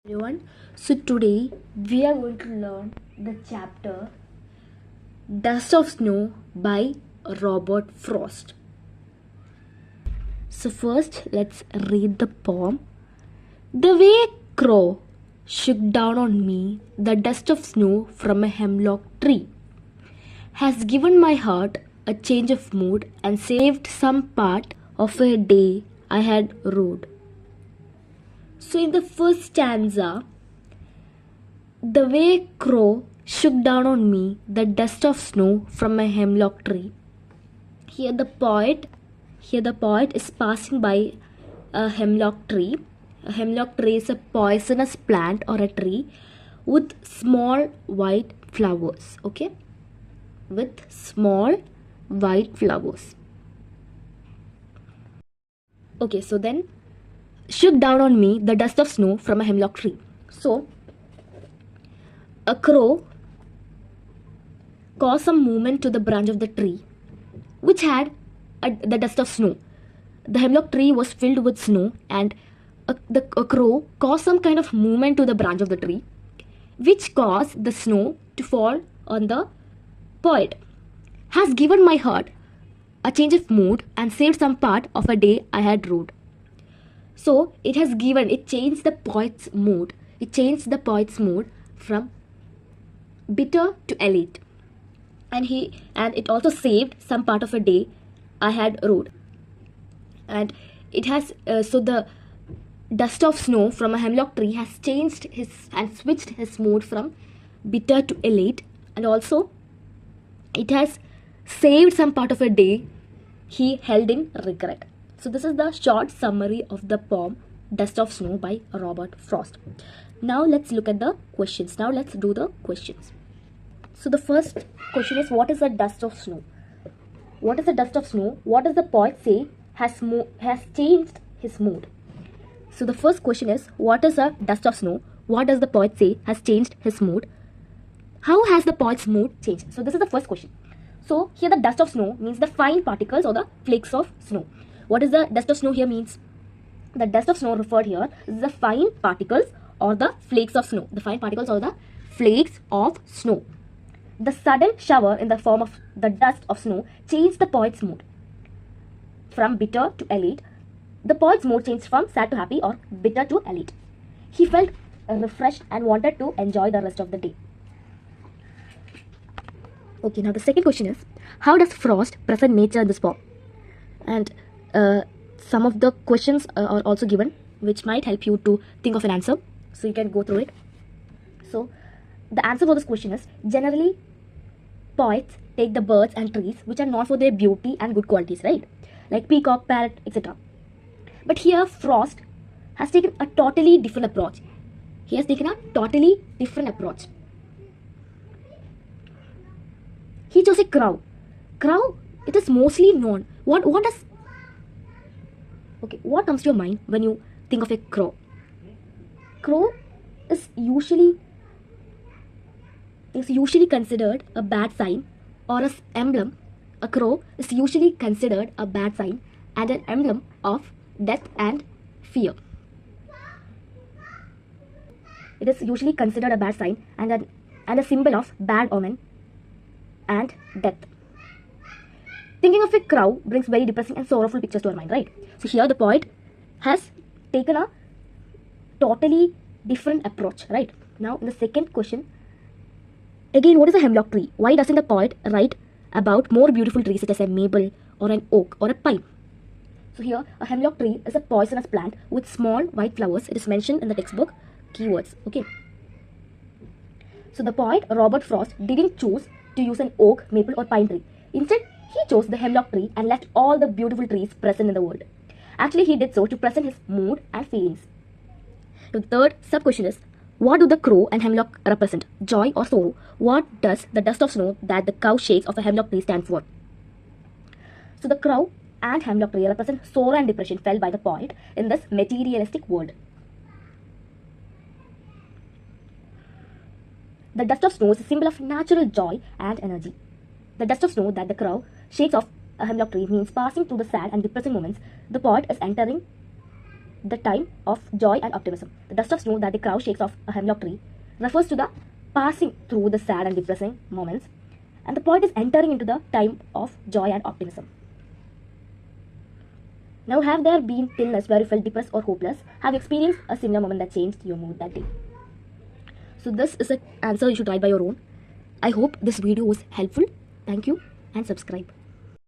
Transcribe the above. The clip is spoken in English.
Everyone. So today we are going to learn the chapter Dust of Snow by Robert Frost. So first let's read the poem. The way a crow shook down on me the dust of snow from a hemlock tree has given my heart a change of mood and saved some part of a day I had rode. So in the first stanza, the way a crow shook down on me the dust of snow from a hemlock tree. Here the poet is passing by a hemlock tree. A hemlock tree is a poisonous plant or a tree with small white flowers. Okay, with small white flowers. Okay, so then shook down on me the dust of snow from a hemlock tree. So a crow caused some movement to the branch of the tree, which had the dust of snow. The hemlock tree was filled with snow, and a crow caused some kind of movement to the branch of the tree, which caused the snow to fall on the poet. Has given my heart a change of mood and saved some part of a day I had rode. So it changed the poet's mood. It changed the poet's mood from bitter to elate, and it also saved some part of a day I had rode. And it has so the dust of snow from a hemlock tree has changed and switched his mood from bitter to elate, and also it has saved some part of a day he held in regret. So this is the short summary of the poem Dust of Snow by Robert Frost. Now let's look at the questions. Now let's do the questions. So the first question is, what is the dust of snow? What is the dust of snow? What does the poet say has changed his mood? So the first question is, what is the dust of snow? What does the poet say has changed his mood? How has the poet's mood changed? So this is the first question. So here the dust of snow means the fine particles or the flakes of snow. What is the dust of snow here means? The dust of snow referred here is the fine particles or the flakes of snow. The fine particles or the flakes of snow. The sudden shower in the form of the dust of snow changed the poet's mood from bitter to elate. The poet's mood changed from sad to happy or bitter to elate. He felt refreshed and wanted to enjoy the rest of the day. Okay, now the second question is, how does Frost present nature in this poem? And some of the questions are also given, which might help you to think of an answer. So you can go through it. So the answer for this question is, generally poets take the birds and trees which are known for their beauty and good qualities, right? Like peacock, parrot, etc. But here Frost has taken a totally different approach. He has taken a totally different approach. He chose a crow. Crow, it is mostly known. What comes to your mind when you think of a crow? Crow is usually considered a bad sign or an emblem. A crow is usually considered a bad sign and an emblem of death and fear. It is usually considered a bad sign and a symbol of bad omen and death. Thinking of a crow brings very depressing and sorrowful pictures to our mind, right? So here the poet has taken a totally different approach, right? Now in the second question, again, what is a hemlock tree? Why doesn't the poet write about more beautiful trees such as a maple or an oak or a pine? So here a hemlock tree is a poisonous plant with small white flowers. It is mentioned in the textbook keywords. Okay. So the poet Robert Frost didn't choose to use an oak, maple or pine tree. Instead, he chose the hemlock tree and left all the beautiful trees present in the world. Actually, he did so to present his mood and feelings. The third sub-question is, what do the crow and hemlock represent? Joy or sorrow? What does the dust of snow that the cow shakes of a hemlock tree stand for? So the crow and hemlock tree represent sorrow and depression felt by the poet in this materialistic world. The dust of snow is a symbol of natural joy and energy. The dust of snow that the crow shakes off a hemlock tree means passing through the sad and depressing moments the poet is entering the time of joy and optimism. The dust of snow that the crowd shakes off a hemlock tree refers to the passing through the sad and depressing moments, and the poet is entering into the time of joy and optimism. Now, have there been illness where you felt depressed or hopeless? Have you experienced a similar moment that changed your mood that day? So this is an answer you should write by your own. I hope this video was helpful. Thank you and subscribe.